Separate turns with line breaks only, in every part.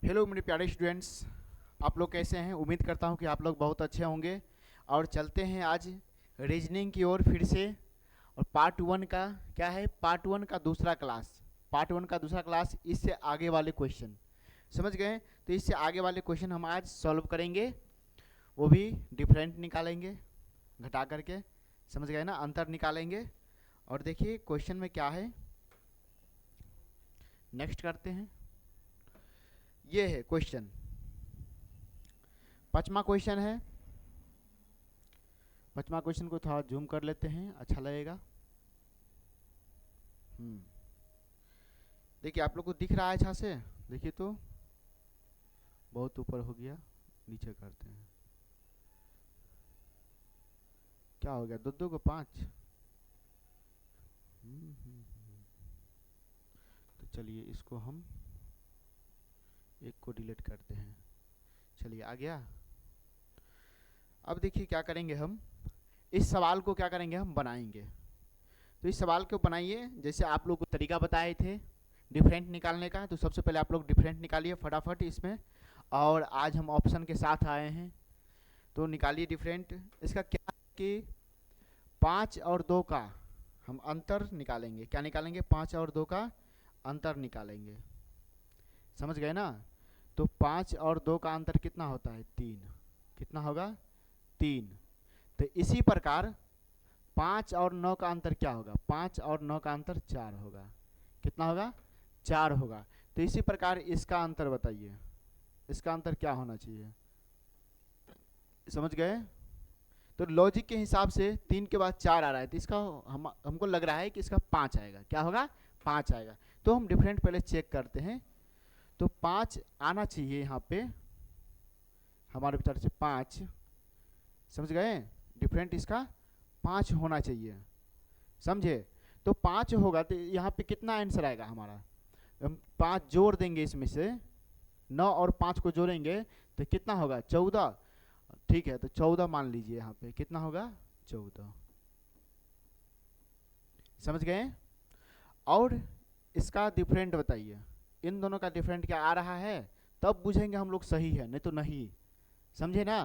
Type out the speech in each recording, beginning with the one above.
Hello मेरे प्यारे students, आप लोग कैसे हैं। उम्मीद करता हूं कि आप लोग बहुत अच्छे होंगे। और चलते हैं आज रीजनिंग की ओर फिर से। और पार्ट वन का क्या है, पार्ट वन का दूसरा क्लास। पार्ट वन का दूसरा क्लास, इससे आगे वाले क्वेश्चन समझ गए। तो इससे आगे वाले क्वेश्चन हम आज सॉल्व करेंगे, वो भी डिफरेंट निकालेंगे घटा करके, समझ गए ना, अंतर निकालेंगे। और देखिए क्वेश्चन में क्या है, नेक्स्ट करते हैं। ये है क्वेश्चन, पांचवा क्वेश्चन है। पांचवा क्वेश्चन को थोड़ा जूम कर लेते हैं, अच्छा लगेगा। देखिए आप लोग को दिख रहा है अच्छा से, देखिए तो बहुत ऊपर हो गया, नीचे करते हैं। क्या हो गया, दो दो को पाँच। तो चलिए इसको हम एक को डिलीट करते हैं। चलिए आ गया। अब देखिए क्या करेंगे हम, इस सवाल को क्या करेंगे, हम बनाएंगे। तो इस सवाल को बनाइए, जैसे आप लोग को तरीका बताए थे डिफरेंट निकालने का। तो सबसे पहले आप लोग डिफरेंट निकालिए फटाफट इसमें। और आज हम ऑप्शन के साथ आए हैं, तो निकालिए डिफरेंट। इसका क्या कि 5 और 2 का हम अंतर निकालेंगे। क्या निकालेंगे, 5 और 2 का अंतर निकालेंगे, समझ गए ना। तो 5 और 2 का अंतर कितना होता है, 3। कितना होगा, 3। तो इसी प्रकार 5 और 9 का अंतर क्या होगा, 5 और 9 का अंतर 4 होगा। कितना होगा, 4 होगा। तो इसी प्रकार इसका अंतर बताइए, इसका अंतर क्या होना चाहिए, समझ गए। तो लॉजिक के हिसाब से 3 के बाद 4 आ रहा है, तो इसका हमको लग रहा है कि इसका 5 आएगा। क्या होगा, 5 आएगा। तो हम डिफरेंट पहले चेक करते हैं। तो 5 आना चाहिए यहाँ पे, हमारे विचार से 5, समझ गए। डिफरेंट इसका 5 होना चाहिए, समझे। तो 5 होगा तो यहाँ पे कितना आंसर आएगा हमारा, हम 5 जोड़ देंगे इसमें से, 9 और 5 को जोड़ेंगे तो कितना होगा, 14। ठीक है, तो 14 मान लीजिए, यहाँ पे कितना होगा, 14, समझ गए। और इसका डिफरेंट बताइए, इन दोनों का डिफरेंट क्या आ रहा है, तब बुझेंगे हम लोग सही है, नहीं तो नहीं, समझे ना।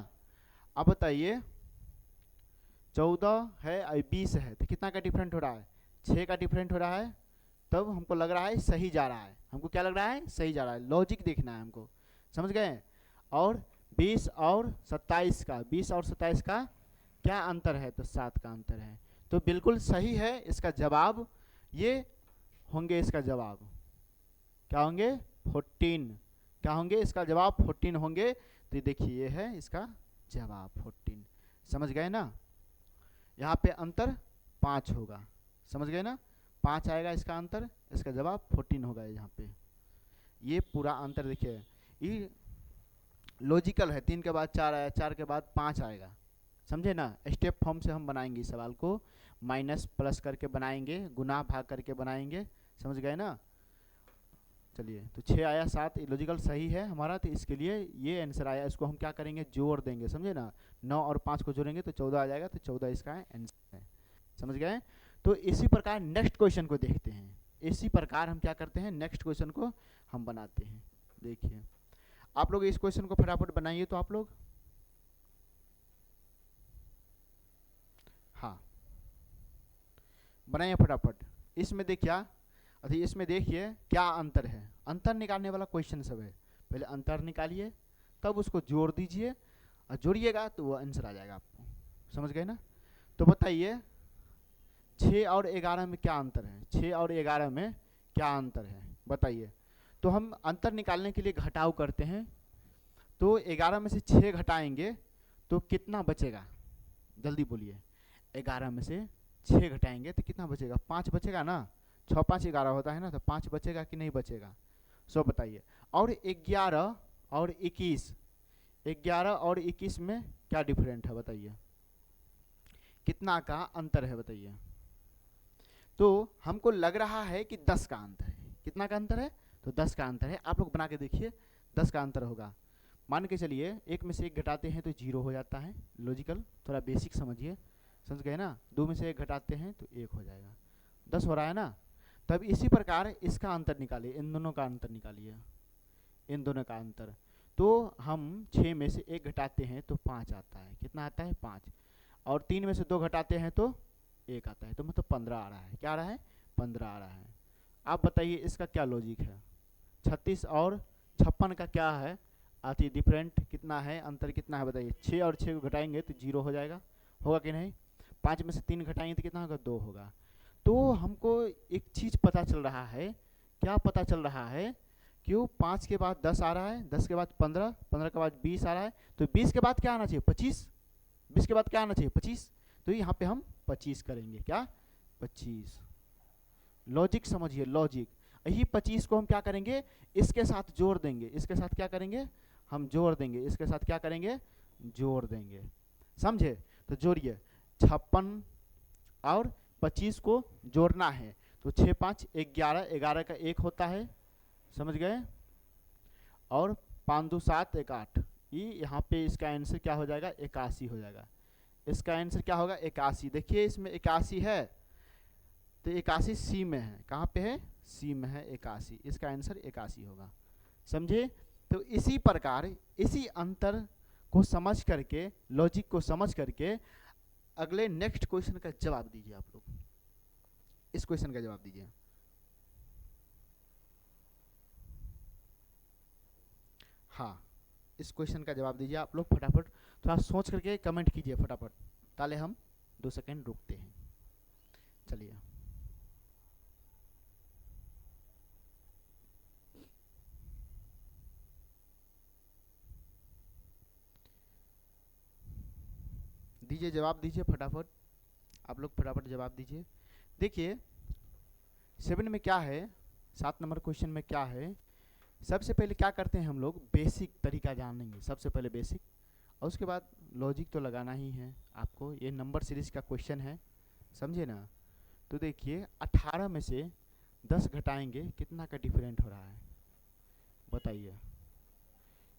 अब बताइए 14 है और 20 है, तो कितना का डिफरेंट हो रहा है, 6 का डिफरेंट हो रहा है। तब हमको लग रहा है सही जा रहा है, हमको क्या लग रहा है, सही जा रहा है। लॉजिक देखना है हमको, समझ गए। और 20 और 27 का, 20 और 27 का क्या अंतर है, तो 7 का अंतर है। तो बिल्कुल सही है इसका जवाब। ये होंगे इसका जवाब, क्या होंगे, 14। क्या होंगे इसका जवाब, 14 होंगे। तो देखिए ये है इसका जवाब 14, समझ गए ना। यहाँ पे अंतर 5 होगा, समझ गए ना, 5 आएगा इसका अंतर, इसका जवाब 14 होगा यहाँ पे। ये पूरा अंतर देखिए, ये लॉजिकल है। 3 के बाद 4 आया, 4 के बाद 5 आएगा, समझे ना। स्टेप फॉर्म से हम बनाएंगे इस सवाल को, माइनस प्लस करके बनाएंगे, गुना भाग करके बनाएंगे, समझ गए ना। चलिए, तो 6 आया, 7 लॉजिकल सही है हमारा, तो इसके लिए ये आंसर आया। इसको हम क्या करेंगे, जोड़ देंगे, समझे ना। 9 और 5 को जोड़ेंगे तो 14 आ जाएगा, तो 14 इसका आंसर है, समझ गए। तो इसी प्रकार नेक्स्ट क्वेश्चन को देखते हैं। इसी प्रकार हम क्या करते हैं, नेक्स्ट क्वेश्चन को हम बनाते हैं। देखिए आप लोग इस क्वेश्चन को फटाफट बनाइए, तो आप लोग, हाँ बनाइए फटाफट। इसमें देखिए, अभी इसमें देखिए क्या अंतर है, अंतर निकालने वाला क्वेश्चन सब है। पहले अंतर निकालिए, तब उसको जोड़ दीजिए, और जोड़िएगा तो वो आंसर आ जाएगा आपको, समझ गए ना। तो बताइए 6 और 11 में क्या अंतर है, 6 और 11 में क्या अंतर है बताइए। तो हम अंतर निकालने के लिए घटाव करते हैं। तो 11 में से 6 घटाएंगे तो कितना बचेगा, जल्दी बोलिए। 11 में से 6 घटाएंगे तो कितना बचेगा, 5 बचेगा ना। 6 5 11 होता है ना, तो 5 बचेगा कि नहीं बचेगा, सो बताइए। और 11 और 21, 11 और 21 में क्या डिफरेंट है बताइए, कितना का अंतर है बताइए। तो हमको लग रहा है कि 10 का अंतर है। कितना का अंतर है, तो 10 का अंतर है। आप लोग बना के देखिए, 10 का अंतर होगा। मान के चलिए एक में से एक घटाते हैं तो 0 हो जाता है, लॉजिकल थोड़ा बेसिक समझिए, समझ गए ना। 2 में से एक घटाते हैं तो 1 हो जाएगा, 10 हो रहा है ना। तब इसी प्रकार इसका अंतर निकालिए, इन दोनों का अंतर निकालिए। इन दोनों का अंतर। तो हम 6 में से 1 घटाते हैं तो 5 आता है। कितना आता है? 5। और 3 में से 2 घटाते हैं तो 1 आता है, तो मतलब 15 आ रहा है। क्या आ रहा है? 15 आ रहा है। आप बताइए इसका क्या लॉजिक है? 36 और 56 का क्या है आती डिफरेंट कितना है, अंतर कितना है बताइए? 6 और 6 को घटाएंगे तो 0 हो जाएगा, होगा कि नहीं? 5 में से 3 घटाएंगे तो कितना होगा? 2 होगा। तो हमको एक चीज़ पता चल रहा है। क्या पता चल रहा है? क्यों 5 के बाद 10 आ रहा है, 10 के बाद 15, 15 के बाद 20 आ रहा है, तो 20 के बाद क्या आना चाहिए? 25। 20 के बाद क्या आना चाहिए? 25। तो यहाँ पे हम 25 करेंगे। क्या? 25। लॉजिक समझिए, लॉजिक। यही 25 को हम क्या करेंगे? इसके साथ जोड़ देंगे। इसके साथ क्या करेंगे? हम जोड़ देंगे। इसके साथ क्या करेंगे? जोड़ देंगे। समझे? तो जोड़िए, 56 और 25 को जोड़ना है तो 6 5 11, 11 का 1 होता है, समझ गए? और 5 2 7 1 8, ये यहाँ पे इसका आंसर क्या हो जाएगा? 81 हो जाएगा। इसका आंसर क्या होगा? 81। देखिए इसमें 81 है तो 81 सी में है। कहाँ पे है? सी में है 81। इसका आंसर 81 होगा। समझे? तो इसी प्रकार इसी अंतर को समझ करके, लॉजिक को समझ करके अगले नेक्स्ट क्वेश्चन का जवाब दीजिए आप लोग। इस क्वेश्चन का जवाब दीजिए। हाँ, इस क्वेश्चन का जवाब दीजिए आप लोग फटाफट। थोड़ा सोच करके कमेंट कीजिए फटाफट, ताले हम 2 सेकंड रुकते हैं। चलिए, दीजिए जवाब दीजिए फटाफट। आप लोग फटाफट जवाब दीजिए। देखिए 7 में क्या है, 7 नंबर क्वेश्चन में क्या है। सबसे पहले क्या करते हैं हम लोग? बेसिक तरीका जानेंगे। सबसे पहले बेसिक, और उसके बाद लॉजिक तो लगाना ही है आपको। ये नंबर सीरीज का क्वेश्चन है, समझे ना? तो देखिए 18 में से 10 घटाएंगे, कितना का डिफरेंट हो रहा है बताइए?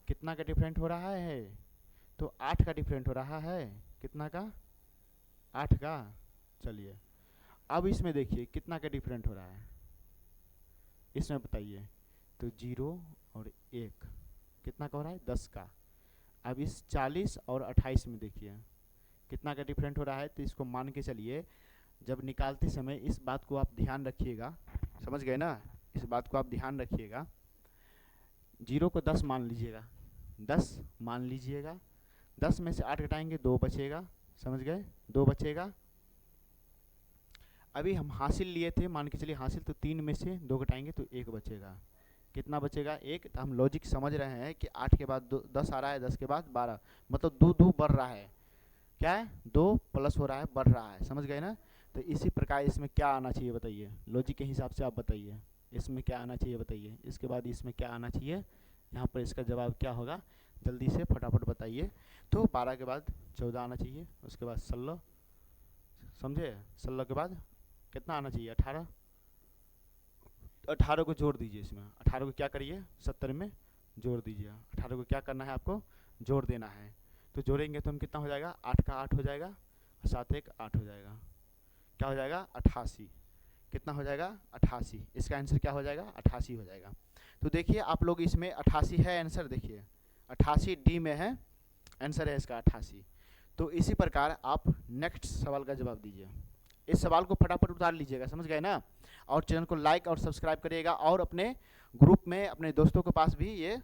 कितना का डिफरेंट हो रहा है? तो 8 का डिफरेंट हो रहा है। कितना का? 8 का। चलिए अब इसमें देखिए कितना का डिफरेंट हो रहा है, इसमें बताइए। तो 0 और 1 कितना का हो रहा है? 10 का। अब इस 40 और 28 में देखिए कितना का डिफरेंट हो रहा है। तो इसको मान के चलिए, जब निकालते समय इस बात को आप ध्यान रखिएगा, समझ गए ना? इस बात को आप ध्यान रखिएगा। 0 को 10 मान लीजिएगा, 10 मान लीजिएगा। 10 में से 8 घटाएंगे 2 बचेगा, समझ गए? 2 बचेगा। अभी हम हासिल लिए थे, मान के चलिए हासिल, तो 3 में से 2 घटाएंगे तो 1 बचेगा। कितना बचेगा? 1। तो हम लॉजिक समझ रहे हैं कि 8 के बाद 10 आ रहा है, 10 के बाद 12, मतलब 2 2 बढ़ रहा है। क्या है? 2 प्लस हो रहा है, बढ़ रहा है, समझ गए ना? तो इसी प्रकार इसमें क्या आना चाहिए बताइए? लॉजिक के हिसाब से आप बताइए इसमें क्या आना चाहिए बताइए? इसके बाद इसमें क्या आना चाहिए? यहाँ पर इसका जवाब क्या होगा? जल्दी से फटाफट बताइए। तो 12 के बाद 14 आना चाहिए, उसके बाद 16, समझे? 16 के बाद कितना आना चाहिए? 18। 18 को जोड़ दीजिए इसमें। 18 को क्या करिए? 70 में जोड़ दीजिए। 18 को क्या करना है आपको? जोड़ देना है। तो जोड़ेंगे तो हम कितना हो जाएगा? 8 का 8 हो जाएगा, 7 1 8 हो जाएगा। क्या हो जाएगा? 88। कितना हो जाएगा? 88। इसका आंसर क्या हो जाएगा? 88 हो जाएगा। तो देखिए आप लोग इसमें 88 है आंसर, देखिए 88 डी में है आंसर, है इसका 88। तो इसी प्रकार आप नेक्स्ट सवाल का जवाब दीजिए। इस सवाल को फटाफट उतार लीजिएगा, समझ गए ना? और चैनल को लाइक और सब्सक्राइब करिएगा, और अपने ग्रुप में अपने दोस्तों के पास भी ये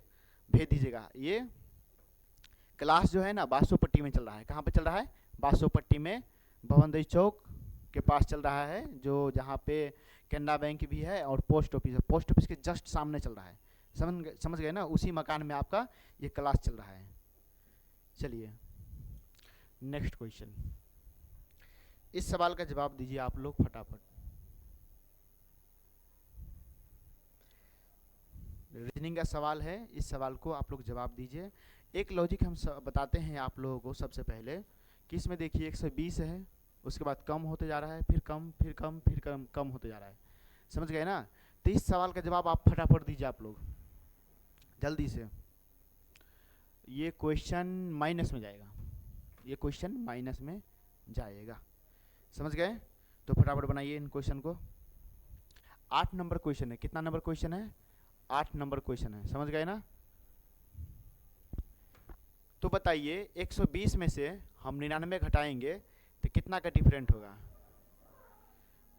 भेज दीजिएगा। ये क्लास जो है ना बासोपट्टी में चल रहा है। कहाँ पे चल रहा है? बासोपट्टी में, भवनदई चौक के पास चल रहा है, जो जहाँ पे कैनरा बैंक भी है और पोस्ट ऑफिस है। पोस्ट ऑफिस के जस्ट सामने चल रहा है, समझ गए ना? उसी मकान में आपका ये क्लास चल रहा है। चलिए नेक्स्ट क्वेश्चन, इस सवाल का जवाब दीजिए आप लोग फटाफट। रीजनिंग का सवाल है, इस सवाल को आप लोग जवाब दीजिए। एक लॉजिक हम बताते हैं आप लोगों को सबसे पहले कि इसमें देखिए 120 है, उसके बाद कम होते जा रहा है, फिर कम, फिर कम, फिर कम, कम होते जा रहा है, समझ गए ना? तो इस सवाल का जवाब आप फटाफट दीजिए आप लोग जल्दी से। ये क्वेश्चन माइनस में जाएगा, ये क्वेश्चन माइनस में जाएगा, समझ गए? तो फटाफट बनाइए इन क्वेश्चन को। 8 नंबर क्वेश्चन है। कितना नंबर क्वेश्चन है? 8 नंबर क्वेश्चन है, समझ गए ना? तो बताइए 120 में से हम 99 घटाएंगे तो कितना का डिफरेंट होगा?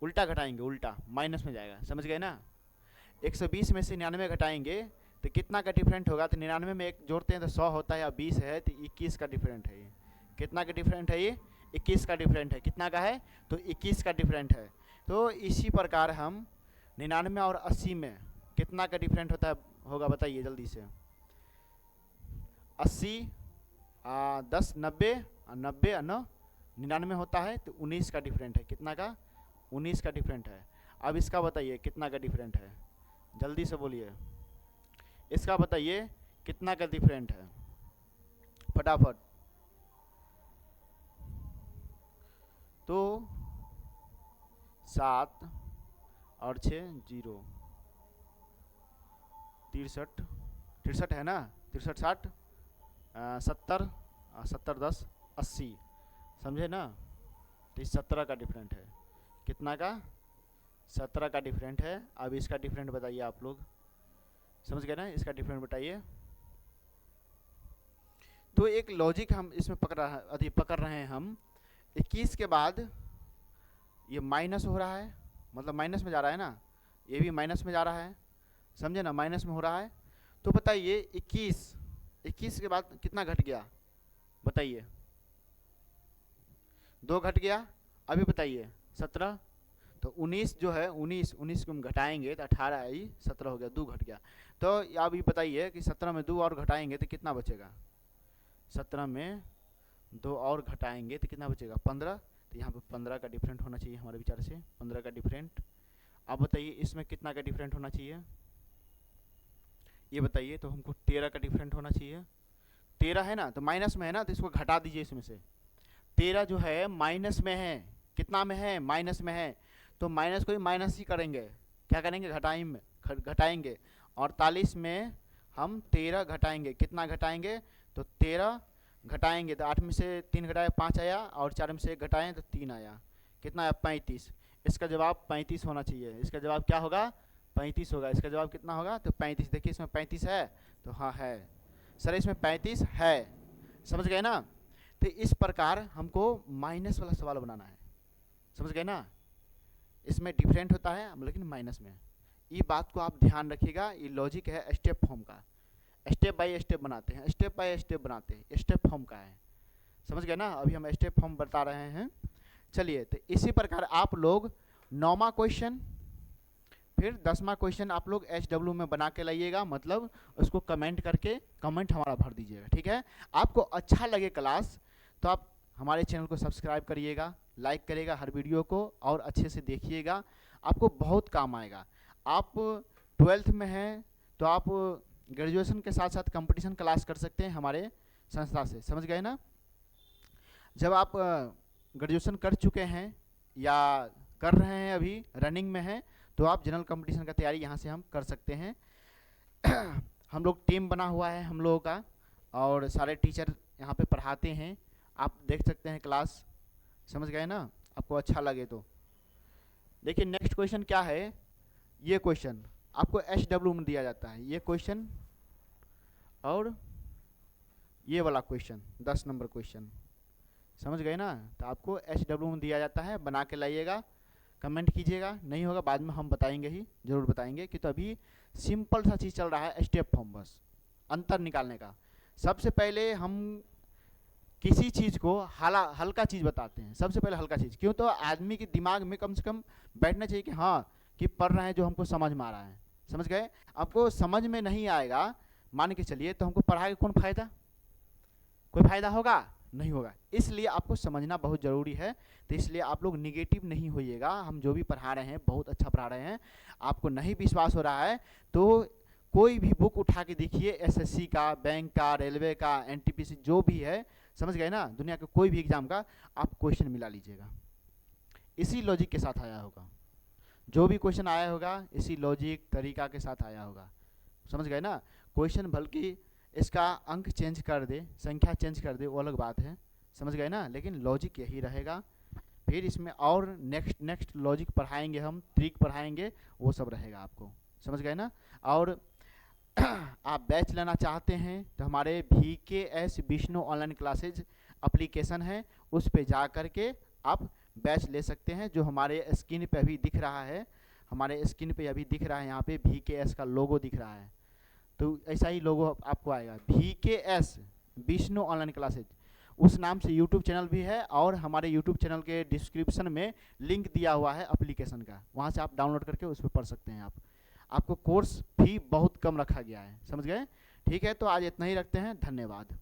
उल्टा घटाएंगे, उल्टा माइनस में जाएगा, समझ गए ना? 120 में से 99 घटाएंगे तो कितना का डिफरेंट होगा? तो 99 में एक जोड़ते हैं तो 100 होता है, और 20 है तो 21 का डिफरेंट है। ये कितना का डिफरेंट है? ये 21 का डिफरेंट है। कितना का है? तो 21 का डिफरेंट है। तो इसी प्रकार हम 99 और 80 में कितना का डिफरेंट होता है होगा? बताइए जल्दी से। 80 10 90 90 और 99 होता है तो 19 का डिफरेंट है। कितना का? 19 का डिफरेंट है। अब इसका बताइए कितना का डिफरेंट है? जल्दी से बोलिए, इसका बताइए कितना का डिफरेंट है, फटाफट। तो 7 और 6 0, 63 है ना? 63 60 70 70 10 80, समझे ना? तो इस 17 का डिफरेंट है। कितना का? 17 का डिफरेंट है। अब इसका डिफरेंट बताइए आप लोग, समझ गए ना? इसका डिफरेंट बताइए। तो एक लॉजिक हम इसमें पकड़ रहे हैं हम। 21 के बाद ये माइनस हो रहा है, मतलब माइनस में जा रहा है ना, ये भी माइनस में जा रहा है, समझे ना? माइनस में हो रहा है। तो बताइए 21 के बाद कितना घट गया? बताइए। 2 घट गया। अभी बताइए 17, तो 19 जो है 19 को हम घटाएंगे तो 18 आई 17 हो गया, 2 घट गया। तो अब ये बताइए कि 17 में 2 और घटाएंगे तो कितना बचेगा? 17 में 2 और घटाएंगे तो कितना बचेगा? 15। तो यहाँ पे 15 का डिफरेंट होना चाहिए हमारे विचार से, 15 का डिफरेंट। अब बताइए इसमें कितना का डिफरेंट होना चाहिए? ये बताइए। तो हमको 13 का डिफरेंट होना चाहिए। 13 है ना, तो माइनस में है ना, तो इसको घटा दीजिए इसमें से। 13 जो है माइनस में है। कितना में है? माइनस में है। तो माइनस को ही माइनस ही करेंगे, क्या करेंगे? घटाएंगे। 48 में हम 13 घटाएंगे। कितना घटाएंगे? तो 13 घटाएंगे तो 8 में से 3 घटाए 5 आया, और 4 में से 1 घटाएं तो 3 आया। कितना आया? 35। इसका जवाब 35 होना चाहिए। इसका जवाब क्या होगा? 35 होगा। इसका जवाब कितना होगा? तो 35। देखिए इसमें 35 है, तो हाँ है सर, इसमें 35 है, समझ गए ना? तो इस प्रकार हमको माइनस वाला सवाल बनाना है, समझ गए ना? इसमें डिफरेंट होता है लेकिन माइनस में। ये बात को आप ध्यान रखिएगा। ये लॉजिक है स्टेप फॉर्म का, स्टेप बाय स्टेप बनाते हैं, स्टेप बाय स्टेप बनाते हैं, स्टेप फॉर्म का है, समझ गए ना? अभी हम स्टेप फॉर्म बता रहे हैं। चलिए, तो इसी प्रकार आप लोग 9वां क्वेश्चन फिर 10वां क्वेश्चन आप लोग HW में बना के लाइएगा, मतलब उसको कमेंट करके कमेंट हमारा भर दीजिएगा, ठीक है? आपको अच्छा लगे क्लास तो आप हमारे चैनल को सब्सक्राइब करिएगा, लाइक करिएगा हर वीडियो को, और अच्छे से देखिएगा, आपको बहुत काम आएगा। आप 12th में हैं तो आप ग्रेजुएशन के साथ साथ कंपटीशन क्लास कर सकते हैं हमारे संस्था से, समझ गए ना? जब आप ग्रेजुएशन कर चुके हैं या कर रहे हैं, अभी रनिंग में हैं, तो आप जनरल कंपटीशन का तैयारी यहाँ से हम कर सकते हैं। हम लोग टीम बना हुआ है हम लोगों का, और सारे टीचर यहाँ पे पढ़ाते हैं, आप देख सकते हैं क्लास, समझ गए ना? आपको अच्छा लगे तो देखिए। नेक्स्ट क्वेश्चन क्या है? ये क्वेश्चन आपको HW में दिया जाता है, ये क्वेश्चन और ये वाला क्वेश्चन 10 नंबर क्वेश्चन, समझ गए ना? तो आपको HW में दिया जाता है, बना के लाइएगा, कमेंट कीजिएगा। नहीं होगा बाद में हम बताएंगे ही, जरूर बताएंगे, कि तो अभी सिंपल सा चीज़ चल रहा है, स्टेप फॉर्म, बस अंतर निकालने का। सबसे पहले हम किसी चीज़ को हल्का चीज़ बताते हैं, सबसे पहले हल्का चीज़। क्यों? तो आदमी के दिमाग में कम से कम बैठना चाहिए कि हाँ, कि पढ़ रहे हैं जो हमको समझ में आ रहा है, समझ गए? आपको समझ में नहीं आएगा, मान के चलिए, तो हमको पढ़ा के कौन फ़ायदा? कोई फ़ायदा होगा? नहीं होगा। इसलिए आपको समझना बहुत ज़रूरी है। तो इसलिए आप लोग निगेटिव नहीं होइएगा, हम जो भी पढ़ा रहे हैं बहुत अच्छा पढ़ा रहे हैं। आपको नहीं विश्वास हो रहा है तो कोई भी बुक उठा के देखिए, SSC का, बैंक का, रेलवे का, NTPC जो भी है, समझ गए ना? दुनिया के कोई भी एग्जाम का आप क्वेश्चन मिला लीजिएगा, इसी लॉजिक के साथ आया होगा। जो भी क्वेश्चन आया होगा इसी लॉजिक तरीका के साथ आया होगा, समझ गए ना? क्वेश्चन बल्कि इसका अंक चेंज कर दे, संख्या चेंज कर दे, वो अलग बात है, समझ गए ना? लेकिन लॉजिक यही रहेगा। फिर इसमें और नेक्स्ट लॉजिक पढ़ाएंगे हम, ट्रिक पढ़ाएंगे, वो सब रहेगा आपको, समझ गए ना? और आप बैच लेना चाहते हैं तो हमारे VKS Vishnu online classes application है, उस पे जा कर के आप बैच ले सकते हैं। जो हमारे स्क्रीन पे अभी दिख रहा है, हमारे स्क्रीन पे अभी दिख रहा है, यहाँ पे VKS का लोगो दिख रहा है, तो ऐसा ही लोगो आपको आएगा, VKS विष्णु ऑनलाइन क्लासेज, उस नाम से यूट्यूब चैनल भी है, और हमारे यूट्यूब चैनल के डिस्क्रिप्शन में लिंक दिया हुआ है एप्लीकेशन का, वहाँ से आप डाउनलोड करके उस पर पढ़ सकते हैं। आपको कोर्स फी बहुत कम रखा गया है, समझ गए? ठीक है, तो आज इतना ही रखते हैं, धन्यवाद।